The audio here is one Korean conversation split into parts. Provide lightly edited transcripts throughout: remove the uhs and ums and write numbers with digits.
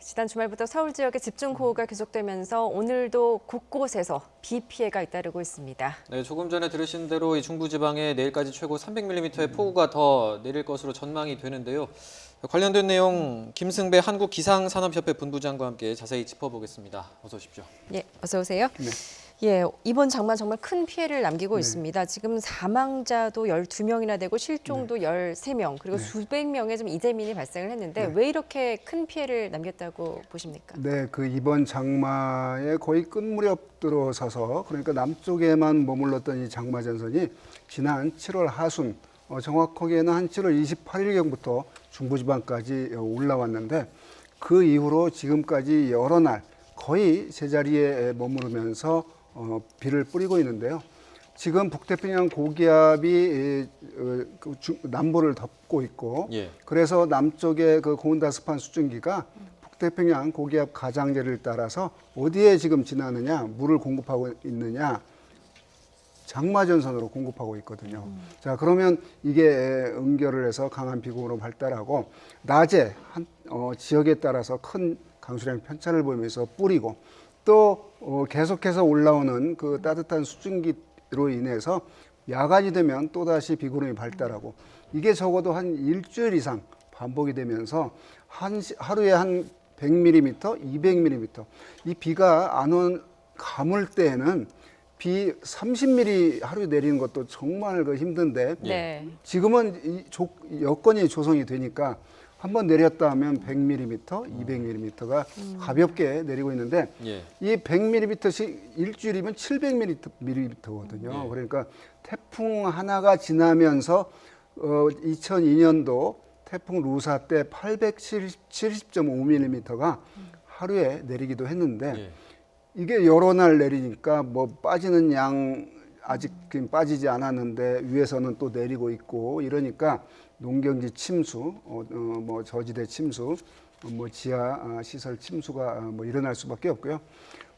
지난 주말부터 서울 지역에 집중호우가 계속되면서 오늘도 곳곳에서 비 피해가 잇따르고 있습니다. 네, 조금 전에 들으신 대로 이 중부지방에 내일까지 최고 300mm의 폭우가 더 내릴 것으로 전망이 되는데요. 관련된 내용 김승배 한국기상산업협회 본부장과 함께 자세히 짚어보겠습니다. 어서 오십시오. 예, 어서 오세요. 네. 예, 이번 장마 정말 큰 피해를 남기고 있습니다. 지금 사망자도 12명이나 되고 실종도 13명, 그리고 수백 명의 좀 이재민이 발생을 했는데 왜 이렇게 큰 피해를 남겼다고 보십니까? 네, 그 이번 장마에 거의 끝 무렵 들어서서 그러니까 남쪽에만 머물렀던 이 장마 전선이 지난 7월 하순, 정확하게는 한 7월 28일경부터 중부지방까지 올라왔는데 그 이후로 지금까지 여러 날 거의 제자리에 머무르면서 비를 뿌리고 있는데요. 지금 북태평양 고기압이 남부를 덮고 있고, 예. 그래서 남쪽의 그 고온다습한 수증기가 북태평양 고기압 가장자리를 따라서 어디에 지금 지나느냐, 물을 공급하고 있느냐, 장마전선으로 공급하고 있거든요. 자, 그러면 이게 응결을 해서 강한 비구름으로 발달하고 낮에 지역에 따라서 큰 강수량 편차를 보이면서 뿌리고 또 계속해서 올라오는 그 따뜻한 수증기로 인해서 야간이 되면 또다시 비구름이 발달하고 이게 적어도 한 일주일 이상 반복이 되면서 하루에 한 100mm, 200mm 이 비가 안 가물 때에는 비 30mm 하루에 내리는 것도 정말 힘든데 네. 지금은 여건이 조성이 되니까 한번 내렸다 하면 100mm, 200mm가 가볍게 내리고 있는데 예. 이 100mm씩 일주일이면 700mm거든요. 예. 그러니까 태풍 하나가 지나면서 2002년도 태풍 루사 때 870.5mm가 하루에 내리기도 했는데 예. 이게 여러 날 내리니까 뭐 빠지는 양 아직 빠지지 않았는데 위에서는 또 내리고 있고 이러니까 농경지 침수, 뭐 저지대 침수, 뭐 지하 시설 침수가 뭐 일어날 수밖에 없고요.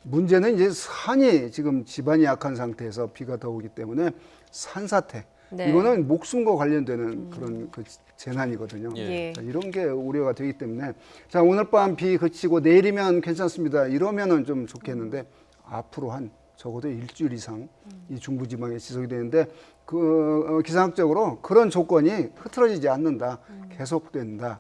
문제는 이제 산이 지금 지반이 약한 상태에서 비가 더 오기 때문에 산사태. 네. 이거는 목숨과 관련되는 그런 그 재난이거든요. 예. 자, 이런 게 우려가 되기 때문에 자, 오늘 밤 비 그치고 내리면 괜찮습니다. 이러면은 좀 좋겠는데 앞으로 한 적어도 일주일 이상 이 중부지방에 지속이 되는데 기상학적으로 그런 조건이 흐트러지지 않는다. 계속된다.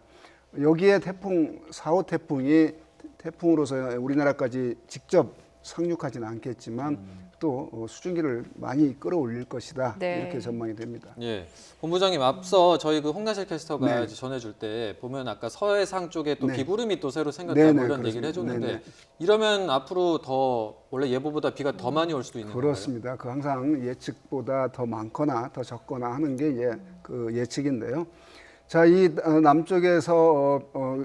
여기에 태풍 4호 태풍이 태풍으로서 우리나라까지 직접 상륙하지는 않겠지만 또 수증기를 많이 끌어올릴 것이다. 네. 이렇게 전망이 됩니다. 예, 본부장님 앞서 저희 그 홍나실 캐스터가 네. 이제 전해줄 때 보면 아까 서해상 쪽에 또 네. 비구름이 또 새로 생겼다고 네, 네, 이런 그렇습니다. 얘기를 해줬는데 네, 네. 이러면 앞으로 더 원래 예보보다 비가 더 많이 올 수도 있는 건가요? 그렇습니다. 그 항상 예측보다 더 많거나 더 적거나 하는 게 이제 그 예측인데요. 자, 이 남쪽에서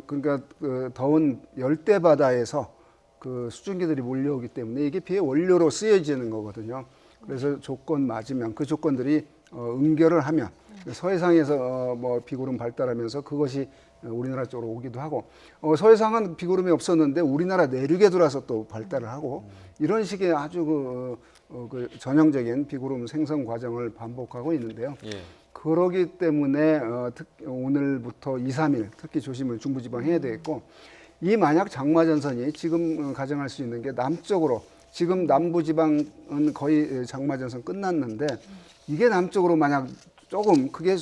그러니까 그 더운 열대 바다에서 그 수증기들이 몰려오기 때문에 이게 비의 원료로 쓰여지는 거거든요. 그래서 조건 맞으면 그 조건들이 응결을 하면 서해상에서 뭐 비구름 발달하면서 그것이 우리나라 쪽으로 오기도 하고 서해상은 비구름이 없었는데 우리나라 내륙에 들어와서 또 발달을 하고 이런 식의 아주 그 전형적인 비구름 생성 과정을 반복하고 있는데요. 예. 그러기 때문에 오늘부터 2, 3일 특히 조심을 중부지방 해야 되겠고 이 만약 장마전선이 지금 가정할 수 있는 게 남쪽으로 지금 남부지방은 거의 장마전선 끝났는데 이게 남쪽으로 만약 조금 그게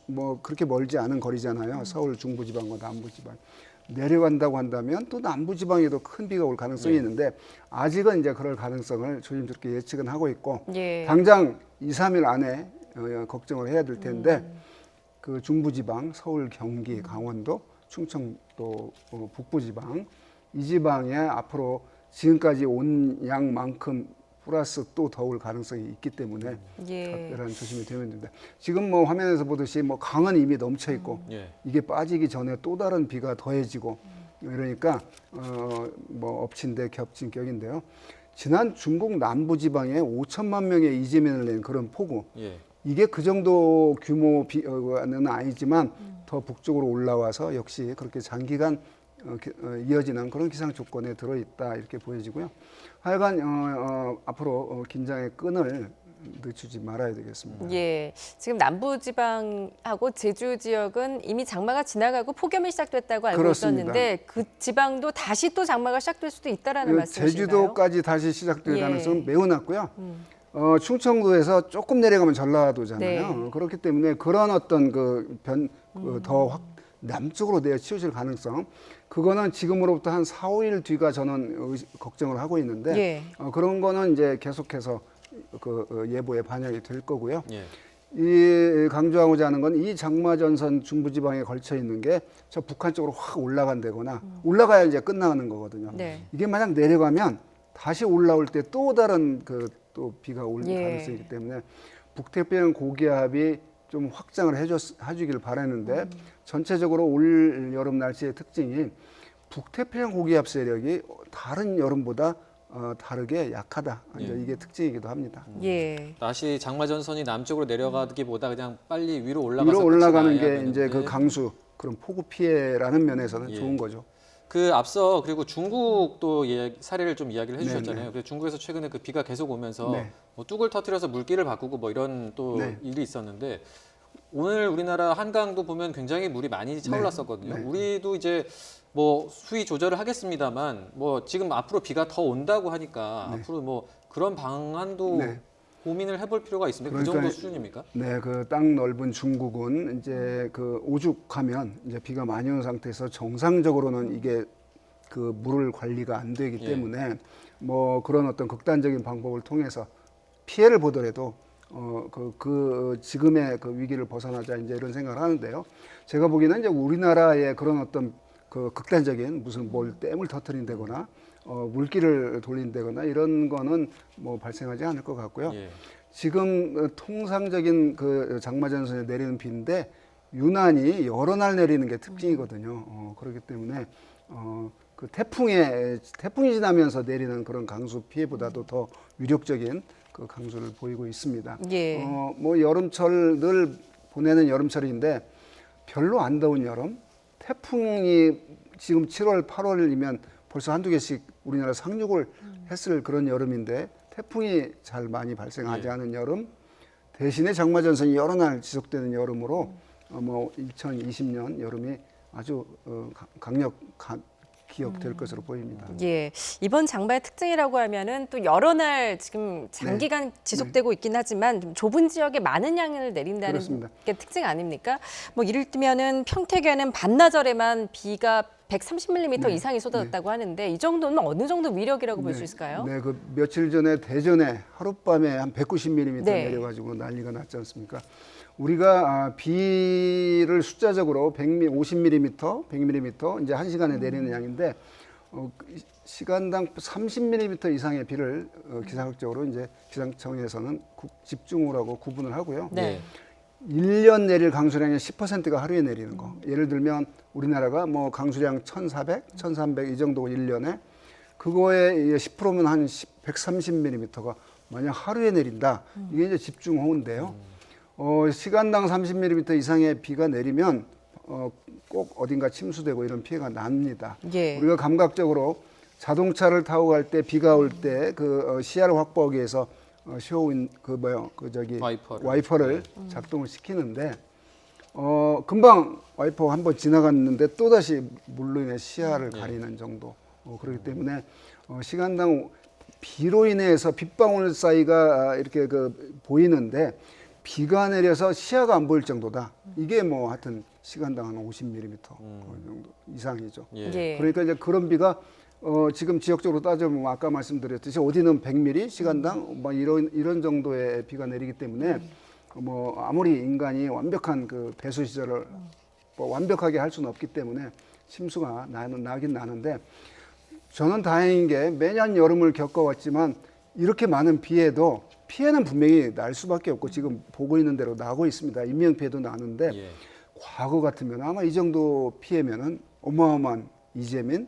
뭐 그렇게 멀지 않은 거리잖아요. 서울 중부지방과 남부지방 내려간다고 한다면 또 남부지방에도 큰 비가 올 가능성이 있는데 아직은 이제 그럴 가능성을 조심스럽게 예측은 하고 있고 예. 당장 2, 3일 안에 걱정을 해야 될 텐데 그 중부지방 서울, 경기, 강원도, 충청도 북부지방 이 지방에 앞으로 지금까지 온 양만큼 플러스 또 더울 가능성이 있기 때문에 예. 각별한 조심이 되면 됩니다. 지금 뭐 화면에서 보듯이 뭐 강은 이미 넘쳐 있고 예. 이게 빠지기 전에 또 다른 비가 더해지고 이러니까 뭐 엎친 데 겹친 격인데요. 지난 중국 남부지방에 5천만 명의 이재민을 낸 그런 폭우. 예. 이게 그 정도 규모는 아니지만 더 북쪽으로 올라와서 역시 그렇게 장기간 이어지는 그런 기상 조건에 들어있다 이렇게 보여지고요. 하여간 앞으로 긴장의 끈을 늦추지 말아야 되겠습니다. 예, 지금 남부지방하고 제주 지역은 이미 장마가 지나가고 폭염이 시작됐다고 알고 그렇습니다. 있었는데 그 지방도 다시 또 장마가 시작될 수도 있다라는 말씀이신가요? 제주도까지 다시 시작될 예. 가능성은 매우 낮고요. 충청도에서 조금 내려가면 전라도잖아요. 네. 그렇기 때문에 그런 어떤 더 남쪽으로 내어 치우칠 가능성, 그거는 지금으로부터 한 4, 5일 뒤가 저는 걱정을 하고 있는데 예. 그런 거는 이제 계속해서 예보에 반영이 될 거고요. 예. 이 강조하고자 하는 건 이 장마전선 중부지방에 걸쳐 있는 게 저 북한 쪽으로 확 올라간다거나 올라가야 이제 끝나는 거거든요. 네. 이게 만약 내려가면 다시 올라올 때 또 다른 또 비가 올 예. 가능성이 있기 때문에 북태평양 고기압이 좀 확장을 해주길 바라는데 전체적으로 올 여름 날씨의 특징이 북태평양 고기압 세력이 다른 여름보다 다르게 약하다. 이제 이게 특징이기도 합니다. 예. 다시 장마 전선이 남쪽으로 내려가기보다 그냥 빨리 위로 올라가서 위로 끝이 올라가는 나야 게 되는데. 이제 그 강수 그런 폭우 피해라는 면에서는 예. 좋은 거죠. 그 앞서 그리고 중국도 사례를 좀 이야기를 해주셨잖아요. 네, 네. 그래서 중국에서 최근에 그 비가 계속 오면서 네. 뭐 뚝을 터뜨려서 물길을 바꾸고 뭐 이런 또 네. 일이 있었는데 오늘 우리나라 한강도 보면 굉장히 물이 많이 차올랐었거든요. 네. 우리도 이제 뭐 수위 조절을 하겠습니다만 뭐 지금 앞으로 비가 더 온다고 하니까 네. 앞으로 뭐 그런 방안도 네. 고민을 해볼 필요가 있습니다. 그 그러니까 정도 수준입니까? 네, 그 땅 넓은 중국은 이제 그 오죽하면 이제 비가 많이 온 상태에서 정상적으로는 이게 그 물을 관리가 안 되기 예. 때문에 뭐 그런 어떤 극단적인 방법을 통해서 피해를 보더라도 지금의 그 위기를 벗어나자 이제 이런 생각을 하는데요. 제가 보기에는 이제 우리나라의 그런 어떤 그 극단적인 무슨 뭘 댐을 터뜨린다거나 물길을 돌린다거나 이런 거는 뭐 발생하지 않을 것 같고요. 예. 지금 통상적인 그 장마전선에 내리는 비인데 유난히 여러 날 내리는 게 특징이거든요. 그렇기 때문에 그 태풍이 지나면서 내리는 그런 강수 피해보다도 더 위력적인 그 강수를 보이고 있습니다. 예. 뭐 여름철 늘 보내는 여름철인데 별로 안 더운 여름. 태풍이 지금 7월, 8월이면 벌써 한두 개씩 우리나라 상륙을 했을 그런 여름인데 태풍이 잘 많이 발생하지 예. 않은 여름. 대신에 장마전선이 여러 날 지속되는 여름으로 뭐 2020년 여름이 아주 기억될 것으로 보입니다. 예, 이번 장마의 특징이라고 하면은 또 여러 날 지금 장기간 지속되고 있긴 하지만 좀 좁은 지역에 많은 양을 내린다는 그렇습니다. 게 특징 아닙니까? 뭐 이를테면은 평택에는 반나절에만 비가 130mm 이상이 쏟아졌다고 하는데 이 정도는 어느 정도 위력이라고 볼 수 있을까요? 네, 그 며칠 전에 대전에 하룻밤에 한 190mm 네. 내려가지고 난리가 났지 않습니까? 우리가 비를 숫자적으로 50mm, 100mm 이제 1시간에 내리는 양인데 시간당 30mm 이상의 비를 기상학적으로 이제 기상청에서는 집중호우라고 구분을 하고요. 네. 1년 내릴 강수량의 10%가 하루에 내리는 거. 예를 들면 우리나라가 뭐 강수량 1,400, 1,300 이 정도 1년에 그거의 10%면 한 130mm가 만약 하루에 내린다. 이게 이제 집중호우인데요. 시간당 30mm 이상의 비가 내리면 꼭 어딘가 침수되고 이런 피해가 납니다. 예. 우리가 감각적으로 자동차를 타고 갈 때 비가 올 때 그 시야를 확보하기 위해서 와이퍼를 작동을 시키는데 금방 와이퍼 한번 지나갔는데 또 다시 물로 인해 시야를 가리는 정도. 그렇기 때문에 시간당 비로 인해서 빗방울 사이가 이렇게 보이는데 비가 내려서 시야가 안 보일 정도다. 이게 뭐 하여튼 시간당 한 50mm 정도 이상이죠. 예. 예. 그러니까 이제 그런 비가 지금 지역적으로 따져보면 아까 말씀드렸듯이 어디는 100mm 시간당 뭐 이런 정도의 비가 내리기 때문에 뭐 아무리 인간이 완벽한 그 배수 시설을 뭐 완벽하게 할 수는 없기 때문에 침수가 나긴 나는데 저는 다행인 게 매년 여름을 겪어왔지만 이렇게 많은 비에도 피해는 분명히 날 수밖에 없고 지금 보고 있는 대로 나고 있습니다. 인명피해도 나는데 예. 과거 같으면 아마 이 정도 피해면은 어마어마한 이재민,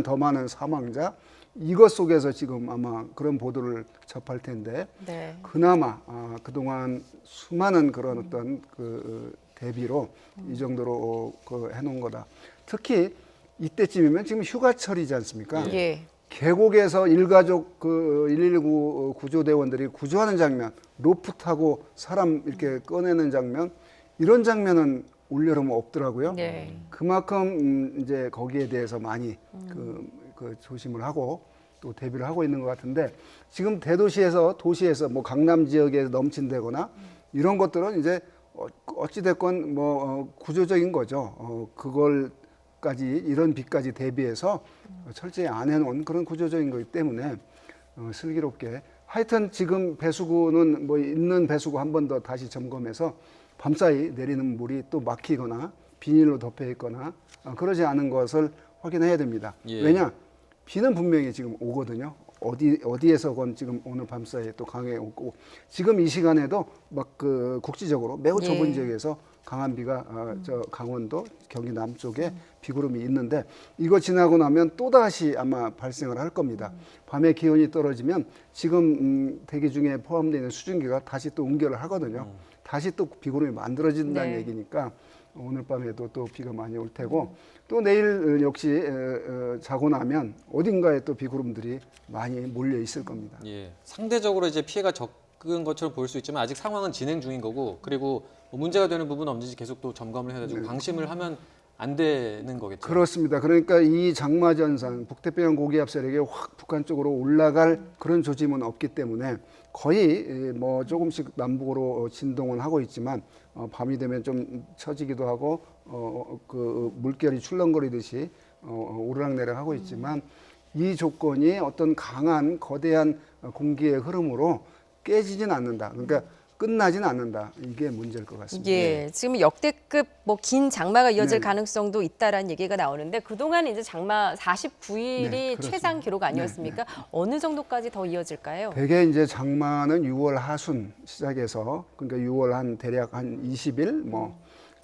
더 많은 사망자 이것 속에서 지금 아마 그런 보도를 접할 텐데 네. 그나마 그동안 수많은 그런 어떤 그 대비로 이 정도로 해놓은 거다. 특히 이때쯤이면 지금 휴가철이지 않습니까? 예. 계곡에서 일가족 그 119 구조대원들이 구조하는 장면, 로프 타고 사람 이렇게 꺼내는 장면, 이런 장면은 올여름 없더라고요. 네. 그만큼 이제 거기에 대해서 많이 그 조심을 하고 또 대비를 하고 있는 것 같은데, 지금 대도시에서 도시에서 뭐 강남 지역에 넘친다거나 이런 것들은 이제 어찌 됐건 뭐 구조적인 거죠. 그걸까지 이런 비까지 대비해서 철저히 안 해놓은 그런 구조적인 거기 때문에 슬기롭게 하여튼 지금 배수구는 뭐 있는 배수구 한 번 더 다시 점검해서 밤사이 내리는 물이 또 막히거나 비닐로 덮여 있거나 그러지 않은 것을 확인해야 됩니다. 예. 왜냐? 비는 분명히 지금 오거든요. 어디에서건 지금 오늘 밤사이에 또 강하게 오고, 지금 이 시간에도 막 그 국지적으로 매우 좁은 네. 지역에서 강한 비가 저 강원도 경기 남쪽에 비구름이 있는데, 이거 지나고 나면 또 다시 아마 발생을 할 겁니다. 밤에 기온이 떨어지면 지금 대기 중에 포함되어 있는 수증기가 다시 또 응결을 하거든요. 다시 또 비구름이 만들어진다는 네. 얘기니까 오늘 밤에도 또 비가 많이 올 테고, 또 내일 역시 자고 나면 어딘가에 또 비구름들이 많이 몰려 있을 겁니다. 예, 상대적으로 이제 피해가 적은 것처럼 보일 수 있지만 아직 상황은 진행 중인 거고, 그리고 뭐 문제가 되는 부분은 없는지 계속 또 점검을 해가지고 방심을 하면 안 되는 거겠죠. 그렇습니다. 그러니까 이 장마전선, 북태평양 고기압 세력이 확 북한 쪽으로 올라갈 그런 조짐은 없기 때문에 거의 뭐 조금씩 남북으로 진동은 하고 있지만 밤이 되면 좀 처지기도 하고 그 물결이 출렁거리듯이 오르락내락 하고 있지만, 이 조건이 어떤 강한 거대한 공기의 흐름으로 깨지진 않는다. 그러니까 끝나진 않는다. 이게 문제일 것 같습니다. 예, 지금 역대급 뭐 긴 장마가 이어질 네. 가능성도 있다라는 얘기가 나오는데, 그동안 이제 장마 49일이 네, 그렇습니다. 최장 기록 아니었습니까? 어느 정도까지 더 이어질까요? 대개 이제 장마는 6월 하순 시작해서, 그러니까 6월 한 대략 한 20일, 뭐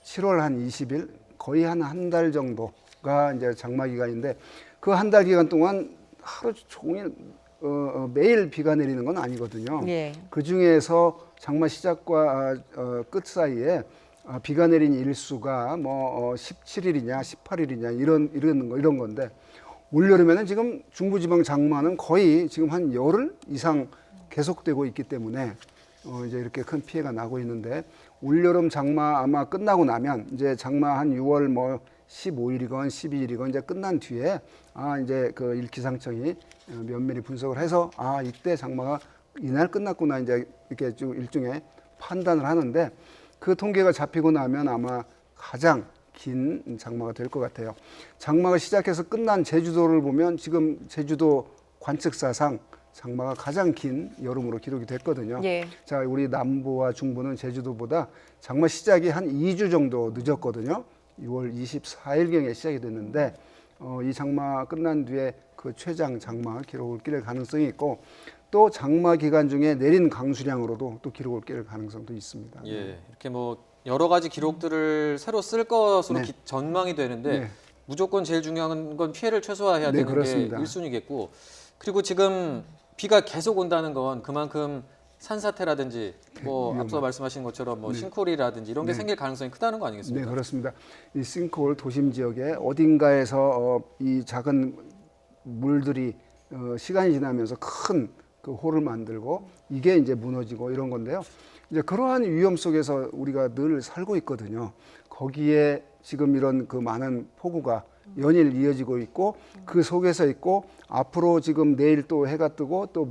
7월 한 20일, 거의 한 달 정도가 이제 장마 기간인데, 그 한 달 기간 동안 하루 종일 매일 비가 내리는 건 아니거든요. 예. 그 중에서 장마 시작과 끝 사이에 비가 내린 일수가 뭐 17일이냐 18일이냐 이런 건데, 올여름에는 지금 중부지방 장마는 거의 지금 한 열흘 이상 계속되고 있기 때문에 이제 이렇게 큰 피해가 나고 있는데, 올여름 장마 아마 끝나고 나면 이제 장마 한 6월 뭐 15일이건 12일이건 이제 끝난 뒤에 이제 그 일기상청이 면밀히 분석을 해서 이때 장마가 이날 끝났구나, 이제 이렇게 좀 일종의 판단을 하는데, 그 통계가 잡히고 나면 아마 가장 긴 장마가 될 것 같아요. 장마가 시작해서 끝난 제주도를 보면 지금 제주도 관측사상 장마가 가장 긴 여름으로 기록이 됐거든요. 예. 자, 우리 남부와 중부는 제주도보다 장마 시작이 한 2주 정도 늦었거든요. 6월 24일경에 시작이 됐는데 이 장마 끝난 뒤에 그 최장 장마 기록을 끼릴 가능성이 있고, 또 장마 기간 중에 내린 강수량으로도 또 기록을 끼릴 가능성도 있습니다. 예, 이렇게 뭐 여러 가지 기록들을 새로 쓸 것으로 네. 전망이 되는데 네. 무조건 제일 중요한 건 피해를 최소화해야 네, 되는 그렇습니다. 게 1순위겠고, 그리고 지금 비가 계속 온다는 건 그만큼 산사태라든지 뭐 앞서 말씀하신 것처럼 뭐 싱크홀이라든지 이런 게 생길 가능성이 크다는 거 네, 아니겠습니까? 그렇습니다. 이 싱크홀 도심 지역에 어딘가에서 이 작은 물들이 시간이 지나면서 큰 그 홀을 만들고 이게 이제 무너지고 이런 건데요. 이제 그러한 위험 속에서 우리가 늘 살고 있거든요. 거기에 지금 이런 그 많은 폭우가 연일 이어지고 있고, 그 속에서 있고, 앞으로 지금 내일 또 해가 뜨고 또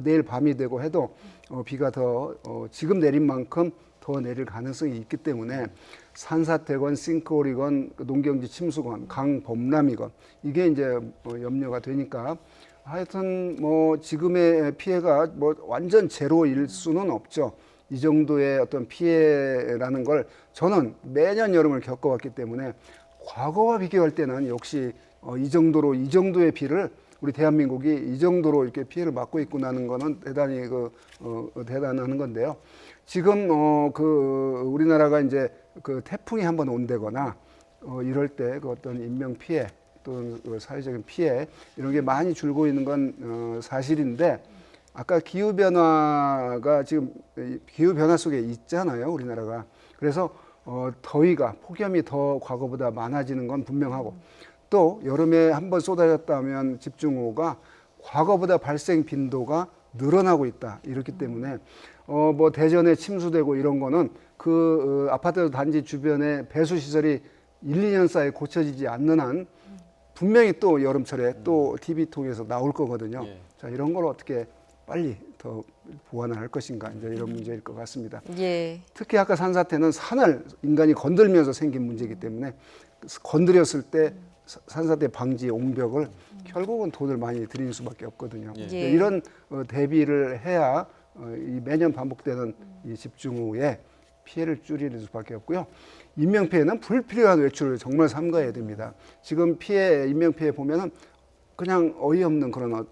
내일 밤이 되고 해도 비가 더 지금 내린 만큼 더 내릴 가능성이 있기 때문에 산사태건 싱크홀이건 농경지 침수건 강 범람이건 이게 이제 염려가 되니까, 하여튼 뭐 지금의 피해가 뭐 완전 제로일 수는 없죠. 이 정도의 어떤 피해라는 걸 저는 매년 여름을 겪어왔기 때문에, 과거와 비교할 때는 역시 이 정도의 비를 우리 대한민국이 이 정도로 이렇게 피해를 막고 있구나는 거는 대단히 대단한 건데요. 지금 우리나라가 이제 그 태풍이 한번 온다거나 이럴 때 그 어떤 인명 피해 또 사회적인 피해 이런 게 많이 줄고 있는 건 사실인데, 아까 기후 변화가 지금 기후 변화 속에 있잖아요, 우리나라가. 그래서 더위가 폭염이 더 과거보다 많아지는 건 분명하고, 또 여름에 한번 쏟아졌다면 집중호우가 과거보다 발생 빈도가 늘어나고 있다. 이렇기 때문에 뭐 대전에 침수되고 이런 거는 그 아파트 단지 주변에 배수 시설이 1, 2년 사이에 고쳐지지 않는 한 분명히 또 여름철에 또 TV 통해서 나올 거거든요. 예. 자, 이런 걸 어떻게 빨리 더 보완을 할 것인가 이제 이런 문제일 것 같습니다. 예. 특히 아까 산사태는 산을 인간이 건들면서 생긴 문제이기 때문에 건드렸을 때 산사태 방지 옹벽을 결국은 돈을 많이 들이는 수밖에 없거든요. 예. 예. 이런 대비를 해야 이 매년 반복되는 이 집중호우에 피해를 줄이는 수밖에 없고요. 인명피해는 불필요한 외출을 정말 삼가해야 됩니다. 지금 인명피해 보면은 그냥 어이없는 그런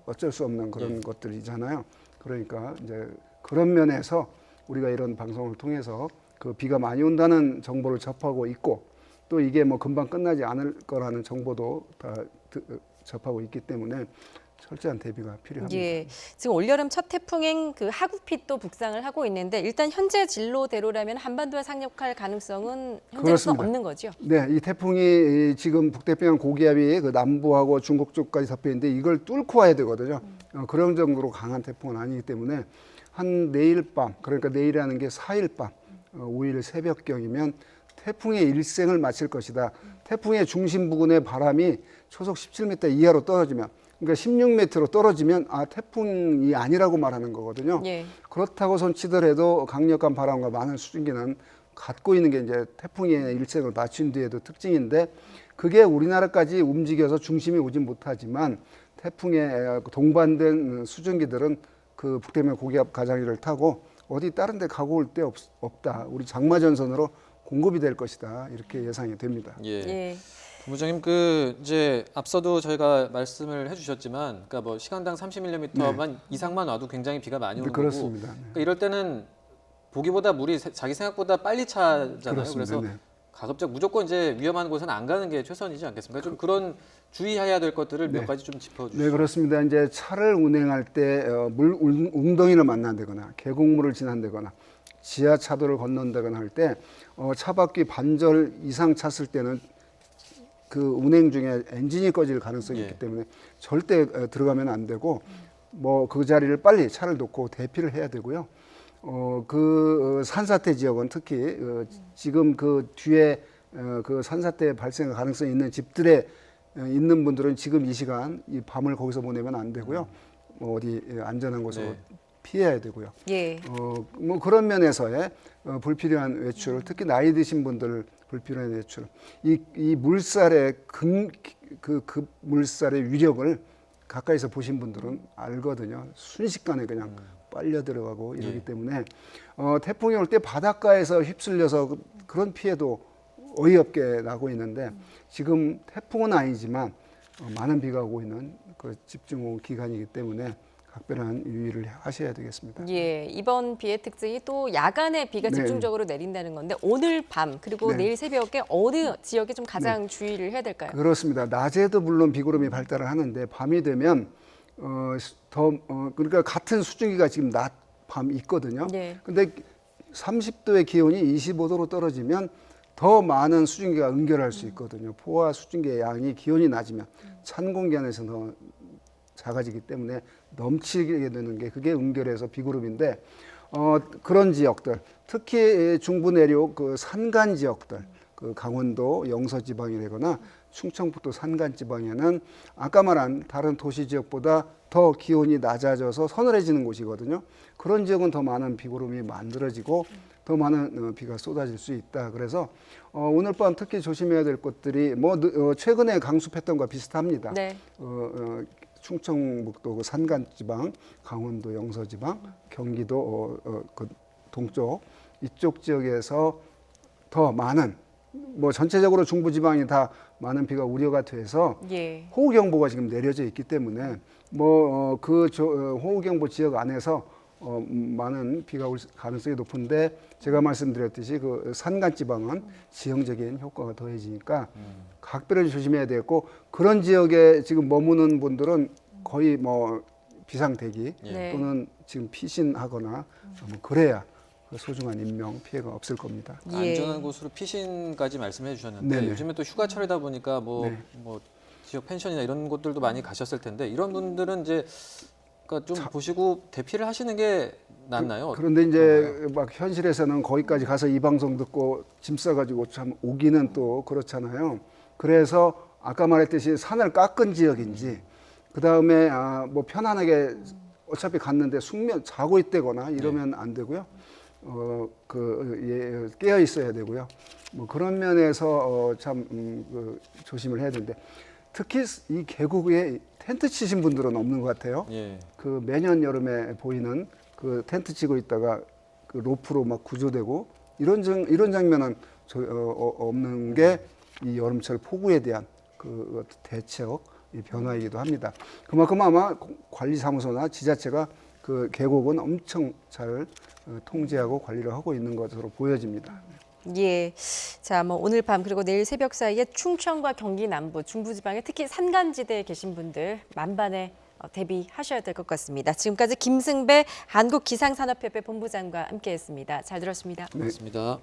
어쩔 수 없는 그런 예. 것들이잖아요. 그러니까 이제 그런 면에서 우리가 이런 방송을 통해서 그 비가 많이 온다는 정보를 접하고 있고 또 이게 뭐 금방 끝나지 않을 거라는 정보도 다 접하고 있기 때문에 철저한 대비가 필요합니다. 예. 지금 올여름 첫 태풍행 그 하구핏도 북상을 하고 있는데 일단 현재 진로대로라면 한반도에 상륙할 가능성은 현재로서 그렇습니다. 없는 거죠. 네, 이 태풍이 지금 북태평양 고기압이 그 남부하고 중국 쪽까지 덮여 있는데 이걸 뚫고 와야 되거든요. 그런 정도로 강한 태풍은 아니기 때문에 한 내일 밤, 그러니까 내일이라는 게 4일 밤, 5일 새벽경이면 태풍의 일생을 마칠 것이다. 태풍의 중심 부근의 바람이 초속 17m 이하로 떨어지면, 그러니까 16m로 떨어지면 태풍이 아니라고 말하는 거거든요. 예. 그렇다고 손치더라도 강력한 바람과 많은 수증기는 갖고 있는 게 이제 태풍의 일생을 마친 뒤에도 특징인데 그게 우리나라까지 움직여서 중심이 오진 못하지만 태풍에 동반된 수증기들은 그 북태평양 고기압 가장이를 타고 어디 다른 데 가고 올 데 없다. 우리 장마전선으로 공급이 될 것이다. 이렇게 예상이 됩니다. 예. 예. 본부장님 이제 앞서도 저희가 말씀을 해주셨지만, 그러니까 뭐 시간당 30mm만 이상만 와도 굉장히 비가 많이 오는 거고, 그렇습니다. 네. 그러니까 이럴 때는 보기보다 물이 자기 생각보다 빨리 차잖아요. 그렇습니다. 그래서 네. 가급적 무조건 이제 위험한 곳은 안 가는 게 최선이지 않겠습니까? 좀 그런 주의해야 될 것들을 몇 가지 좀 짚어주시죠. 네, 그렇습니다. 이제 차를 운행할 때 물 웅덩이를 만난다거나 계곡물을 지난다거나 지하차도를 건넌다거나 할 때 차바퀴 반절 이상 찼을 때는 그 운행 중에 엔진이 꺼질 가능성이 있기 때문에 절대 들어가면 안 되고 뭐 그 자리를 빨리 차를 놓고 대피를 해야 되고요. 그 산사태 지역은 특히 지금 그 뒤에 그 산사태 발생 가능성이 있는 집들에 있는 분들은 지금 이 시간 이 밤을 거기서 보내면 안 되고요. 어디 안전한 곳으로 피해야 되고요. 예. 뭐 그런 면에서의 불필요한 외출, 특히 나이 드신 분들 불필요한 외출, 이 물살의 그 물살의 위력을 가까이서 보신 분들은 알거든요. 순식간에 그냥 빨려 들어가고 이러기 때문에 태풍이 올 때 바닷가에서 휩쓸려서 그런 피해도 어이없게 나고 있는데 지금 태풍은 아니지만 많은 비가 오고 있는 그 집중호우 기간이기 때문에 각별한 유의를 하셔야 되겠습니다. 예, 이번 비의 특징이 또 야간에 비가 네. 집중적으로 내린다는 건데 오늘 밤 그리고 네. 내일 새벽에 어느 지역에 좀 가장 주의를 해야 될까요? 그렇습니다. 낮에도 물론 비구름이 발달을 하는데 밤이 되면 그러니까 같은 수증기가 지금 낮, 밤 있거든요. 네. 근데 30도의 기온이 25도로 떨어지면 더 많은 수증기가 응결할 수 있거든요. 포화 수증기의 양이 기온이 낮으면 찬 공기 안에서 더 작아지기 때문에 넘치게 되는 게 그게 응결해서 비구름인데 그런 지역들 특히 중부 내륙 그 산간 지역들 그 강원도 영서 지방이라거나 충청북도 산간 지방에는 아까 말한 다른 도시 지역보다 더 기온이 낮아져서 서늘해지는 곳이거든요. 그런 지역은 더 많은 비구름이 만들어지고 더 많은 비가 쏟아질 수 있다. 그래서 오늘 밤 특히 조심해야 될 것들이 최근에 강수 패턴과 비슷합니다. 네. 충청북도 그 산간지방, 강원도 영서지방, 경기도 그 동쪽 이쪽 지역에서 더 많은 전체적으로 중부지방이 다 많은 비가 우려가 돼서 예. 호우경보가 지금 내려져 있기 때문에 호우경보 지역 안에서 많은 비가 올 가능성이 높은데 제가 말씀드렸듯이 그 산간지방은 지형적인 효과가 더해지니까 각별히 조심해야 되겠고 그런 지역에 지금 머무는 분들은 거의 비상대기 네. 또는 지금 피신하거나 그래야 그 소중한 인명 피해가 없을 겁니다. 예. 안전한 곳으로 피신까지 말씀해 주셨는데 네네. 요즘에 또 휴가철이다 보니까 뭐 지역 펜션이나 이런 곳들도 많이 가셨을 텐데 이런 분들은 이제 그러니까 좀 보시고 대피를 하시는 게 낫나요? 그런데 이제 막 현실에서는 거기까지 가서 이 방송 듣고 짐 싸가지고 참 오기는 또 그렇잖아요. 그래서 아까 말했듯이 산을 깎은 지역인지 그 다음에 뭐 편안하게 어차피 갔는데 숙면 자고 있다거나 이러면 안 되고요. 깨어 있어야 되고요. 뭐 그런 면에서 참 조심을 해야 되는데 특히 이 계곡에 텐트 치신 분들은 없는 것 같아요. 예. 그 매년 여름에 보이는 그 텐트 치고 있다가 그 로프로 막 구조되고 이런 장면은 없는 게 이 여름철 폭우에 대한 그 대책 이 변화이기도 합니다. 그만큼 아마 관리사무소나 지자체가 그 계곡은 엄청 잘 통제하고 관리를 하고 있는 것으로 보여집니다. 예. 자, 뭐 오늘 밤 그리고 내일 새벽 사이에 충청과 경기 남부, 중부지방에 특히 산간지대에 계신 분들 만반에 대비하셔야 될 것 같습니다. 지금까지 김승배 한국기상산업협회 본부장과 함께했습니다. 잘 들었습니다. 고맙습니다.